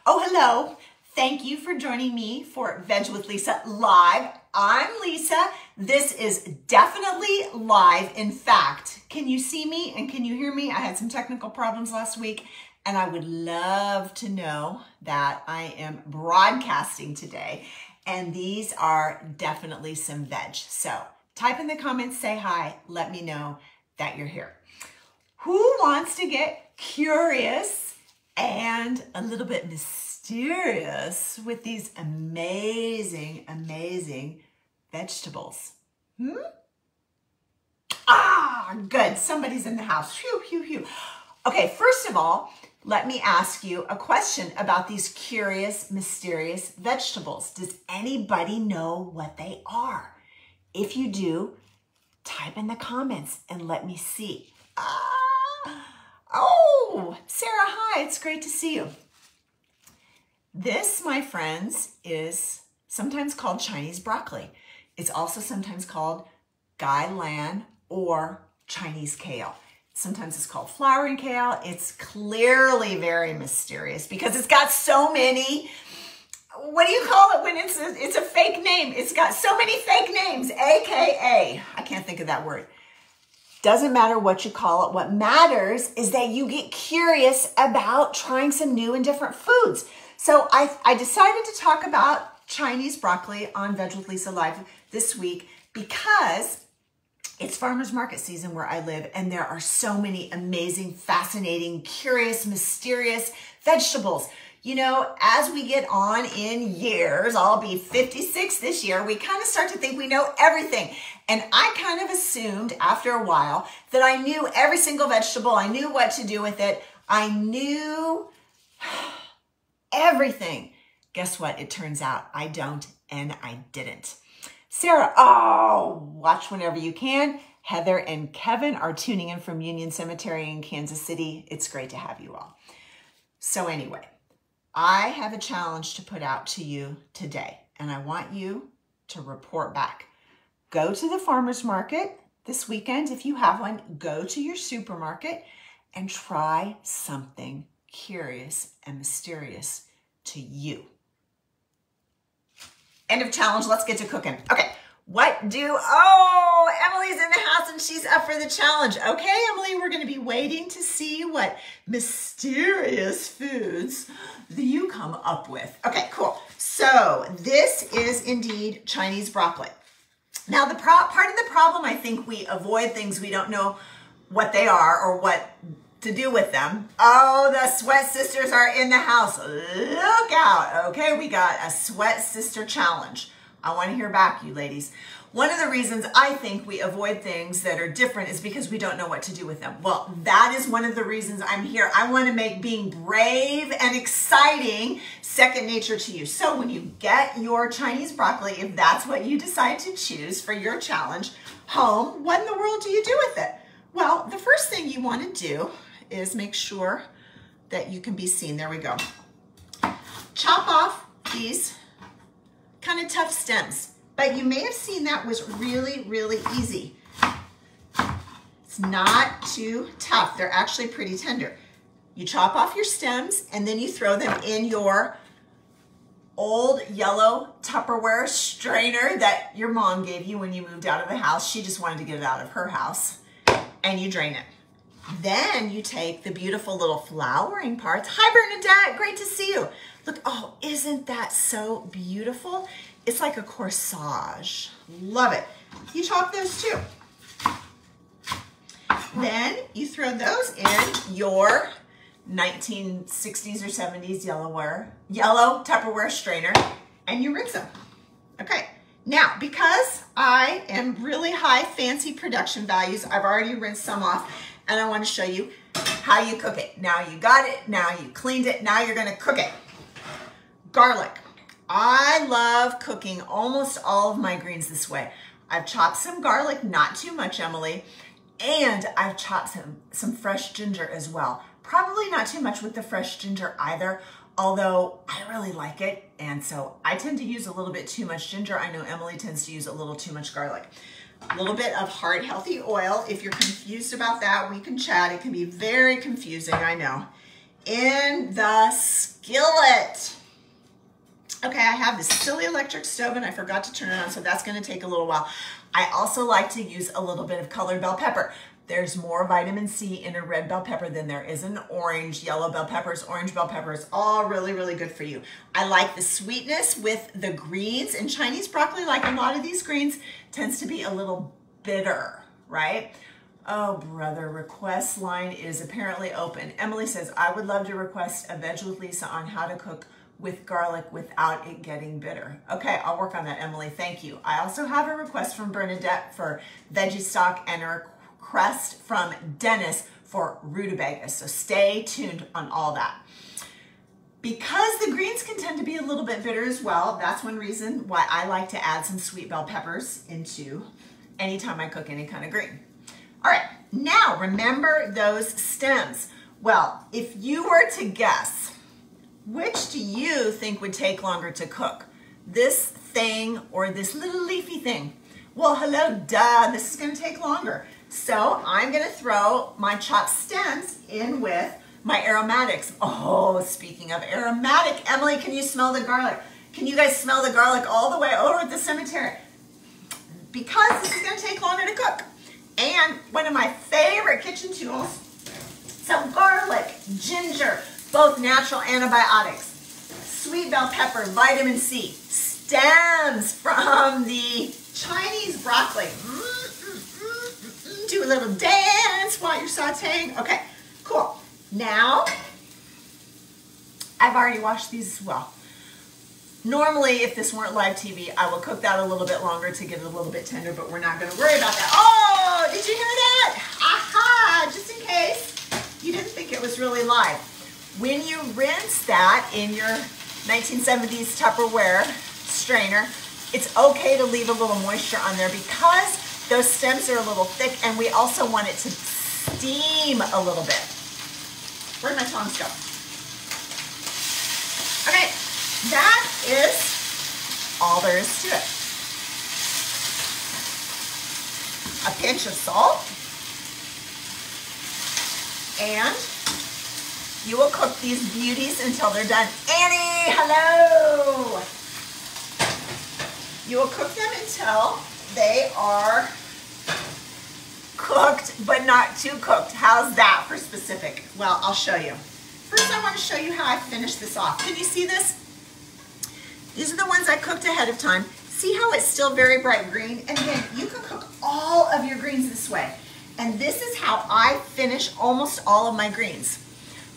Oh, hello. Thank you for joining me for Veg with Lisa Live. I'm Lisa. This is definitely live. In fact, can you see me and can you hear me? I had some technical problems last week and I would love to know that I am broadcasting today. And these are definitely some veg. So type in the comments, say hi, let me know that you're here. Who wants to get curious and a little bit mysterious with these amazing, amazing vegetables? Good. Somebody's in the house. Phew, phew, phew. Okay, first of all, let me ask you a question about these curious, mysterious vegetables. Does anybody know what they are? If you do, type in the comments and let me see. Oh, Sarah, hi, it's great to see you. This, my friends, is sometimes called Chinese broccoli. It's also sometimes called Gai Lan or Chinese kale. Sometimes it's called flowering kale. It's clearly very mysterious because it's got so many, what do you call it when it's a fake name? It's got so many fake names, AKA, I can't think of that word. Doesn't matter what you call it. What matters is that you get curious about trying some new and different foods. So I decided to talk about Chinese broccoli on Veg with Lisa Live this week because it's farmers market season where I live and there are so many amazing, fascinating, curious, mysterious vegetables. You know, as we get on in years, I'll be 56 this year, we kind of start to think we know everything. And I kind of assumed after a while that I knew every single vegetable. I knew what to do with it. I knew everything. Guess what? It turns out I don't and I didn't. Sarah, oh, watch whenever you can. Heather and Kevin are tuning in from Union Cemetery in Kansas City. It's great to have you all. So anyway, I have a challenge to put out to you today, and I want you to report back. Go to the farmer's market this weekend. If you have one, go to your supermarket and try something curious and mysterious to you. End of challenge. Let's get to cooking. Okay. Emily's in the house and she's up for the challenge. Okay, Emily, we're going to be waiting to see what mysterious foods you come up with. Okay, cool. So this is indeed Chinese broccoli. Now, part of the problem, I think we avoid things we don't know what they are or what to do with them. Oh, the Sweat Sisters are in the house. Look out. Okay, we got a Sweat Sister challenge. I want to hear back, you ladies. One of the reasons I think we avoid things that are different is because we don't know what to do with them. Well, that is one of the reasons I'm here. I want to make being brave and exciting second nature to you. So when you get your Chinese broccoli, if that's what you decide to choose for your challenge home, what in the world do you do with it? Well, the first thing you want to do is make sure that you can be seen. There we go. Chop off these kind of tough stems, but you may have seen that was really, really easy. It's not too tough. They're actually pretty tender. You chop off your stems and then you throw them in your old yellow Tupperware strainer that your mom gave you when you moved out of the house. She just wanted to get it out of her house, and you drain it. Then you take the beautiful little flowering parts. Hi, Bernadette, great to see you. Look, oh, isn't that so beautiful? It's like a corsage. Love it. You chop those too. Then you throw those in your 1960s or 70s yellow Tupperware strainer and you rinse them. Okay. Now, because I am really high fancy production values, I've already rinsed some off and I want to show you how you cook it. Now you got it. Now you cleaned it. Now you're going to cook it. Garlic. I love cooking almost all of my greens this way. I've chopped some garlic, not too much, Emily, and I've chopped some fresh ginger as well. Probably not too much with the fresh ginger either, although I really like it, and so I tend to use a little bit too much ginger. I know Emily tends to use a little too much garlic. A little bit of hard, healthy oil. If you're confused about that, we can chat. It can be very confusing, I know. In the skillet. Okay, I have this silly electric stove and I forgot to turn it on, so that's gonna take a little while. I also like to use a little bit of colored bell pepper. There's more vitamin C in a red bell pepper than there is in orange. Yellow bell peppers, orange bell peppers, all really, really good for you. I like the sweetness with the greens, and Chinese broccoli, like a lot of these greens, tends to be a little bitter, right? Oh, brother, request line is apparently open. Emily says, I would love to request a Veg with Lisa on how to cook with garlic without it getting bitter. Okay, I'll work on that, Emily, thank you. I also have a request from Bernadette for veggie stock and a request from Dennis for rutabaga, so stay tuned on all that. Because the greens can tend to be a little bit bitter as well, that's one reason why I like to add some sweet bell peppers into anytime I cook any kind of green. All right, now remember those stems. Well, if you were to guess, which do you think would take longer to cook? This thing or this little leafy thing? Well, hello, duh, this is gonna take longer. So I'm gonna throw my chopped stems in with my aromatics. Oh, speaking of aromatic, Emily, can you smell the garlic? Can you guys smell the garlic all the way over at the cemetery? Because this is gonna take longer to cook. And one of my favorite kitchen tools, some garlic, ginger, both natural antibiotics, sweet bell pepper, vitamin C, stems from the Chinese broccoli. Do a little dance while you're sauteing. Okay, cool. Now, I've already washed these as well. Normally, if this weren't live TV, I will cook that a little bit longer to get it a little bit tender, but we're not gonna worry about that. Oh, did you hear that? Aha, just in case you didn't think it was really live. When you rinse that in your 1970s Tupperware strainer, it's okay to leave a little moisture on there because those stems are a little thick and we also want it to steam a little bit. Where'd my tongs go? Okay, that is all there is to it. A pinch of salt. And you will cook these beauties until they're done. Annie, hello! You will cook them until they are cooked, but not too cooked. How's that for specific? Well, I'll show you. First, I want to show you how I finish this off. Can you see this? These are the ones I cooked ahead of time. See how it's still very bright green? And again, you can cook all of your greens this way. And this is how I finish almost all of my greens,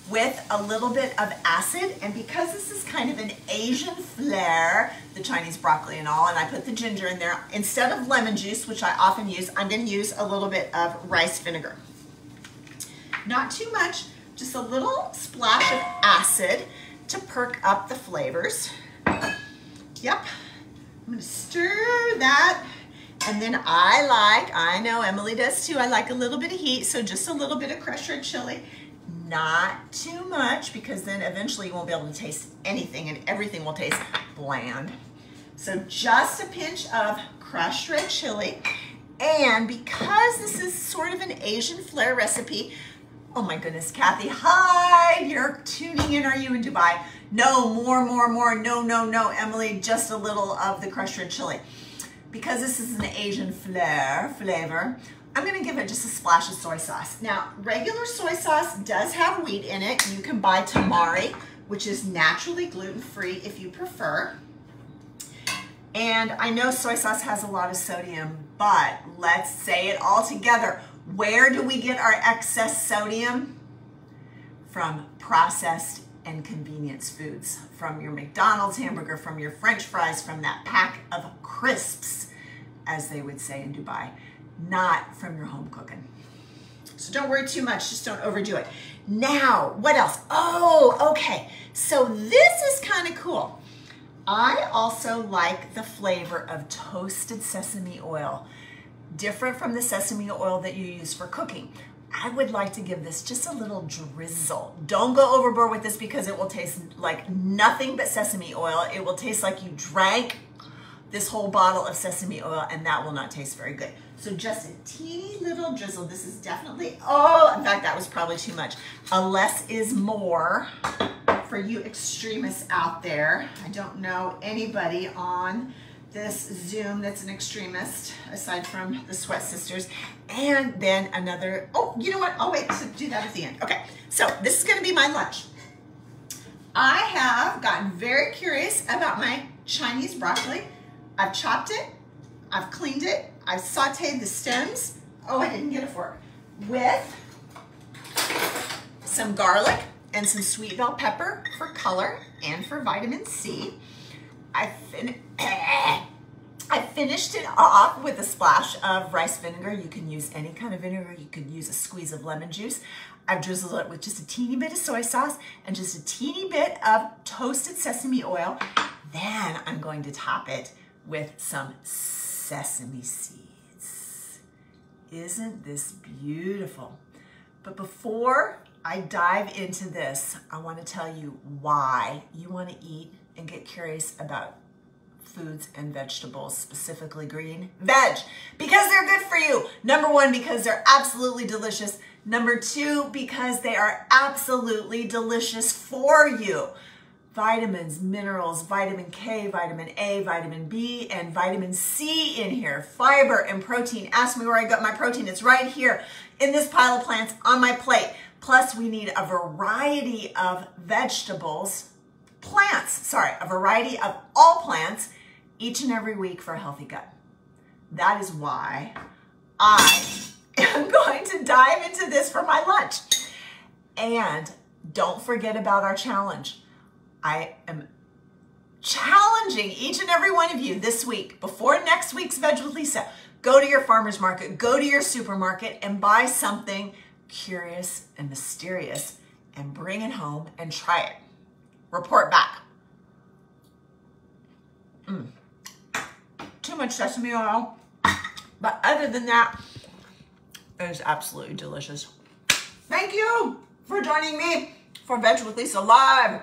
with a little bit of acid. And because this is kind of an Asian flair, the Chinese broccoli and all, and I put the ginger in there, instead of lemon juice, which I often use, I'm gonna use a little bit of rice vinegar. Not too much, just a little splash of acid to perk up the flavors. Yep, I'm gonna stir that. And then I know Emily does too, I like a little bit of heat, so just a little bit of crushed red chili. Not too much, because then eventually you won't be able to taste anything and everything will taste bland. So just a pinch of crushed red chili. And because this is sort of an Asian flair recipe, oh my goodness, Kathy, hi, you're tuning in, are you in Dubai? No, more, no, Emily, just a little of the crushed red chili. Because this is an Asian flavor, I'm gonna give it just a splash of soy sauce. Now, regular soy sauce does have wheat in it. You can buy tamari, which is naturally gluten-free if you prefer. And I know soy sauce has a lot of sodium, but let's say it all together. Where do we get our excess sodium? From processed and convenience foods. From your McDonald's hamburger, from your French fries, from that pack of crisps, as they would say in Dubai. Not from your home cooking. So don't worry too much, just don't overdo it. Now, what else? Oh, okay. So this is kind of cool. I also like the flavor of toasted sesame oil. Different from the sesame oil that you use for cooking. I would like to give this just a little drizzle. Don't go overboard with this because it will taste like nothing but sesame oil. It will taste like you drank this whole bottle of sesame oil, and that will not taste very good. So just a teeny little drizzle. This is definitely, oh, in fact, that was probably too much. A less is more for you extremists out there. I don't know anybody on this Zoom that's an extremist aside from the Sweat Sisters. And then another, oh, you know what? I'll wait to do that at the end. Okay, so this is gonna be my lunch. I have gotten very curious about my Chinese broccoli. I've chopped it, I've cleaned it, I've sauteed the stems. Oh, I didn't get a fork. With some garlic and some sweet bell pepper for color and for vitamin C. I finished it off with a splash of rice vinegar. You can use any kind of vinegar. You could use a squeeze of lemon juice. I've drizzled it with just a teeny bit of soy sauce and just a teeny bit of toasted sesame oil. Then I'm going to top it with some sesame seeds. Isn't this beautiful? But before I dive into this, I want to tell you why you want to eat and get curious about foods and vegetables, specifically green veg, because they're good for you. Number one, because they're absolutely delicious. Number two, because they are absolutely delicious for you. Vitamins, minerals, vitamin K, vitamin A, vitamin B, and vitamin C in here. Fiber and protein. Ask me where I got my protein. It's right here in this pile of plants on my plate. Plus, we need a variety of vegetables, a variety of all plants each and every week for a healthy gut. That is why I am going to dive into this for my lunch. And don't forget about our challenge. I am challenging each and every one of you this week, before next week's Veg with Lisa, go to your farmer's market, go to your supermarket and buy something curious and mysterious and bring it home and try it. Report back. Too much sesame oil, but other than that, it is absolutely delicious. Thank you for joining me for Veg with Lisa Live,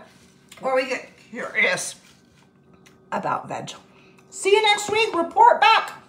where we get curious about veg. See you next week. Report back.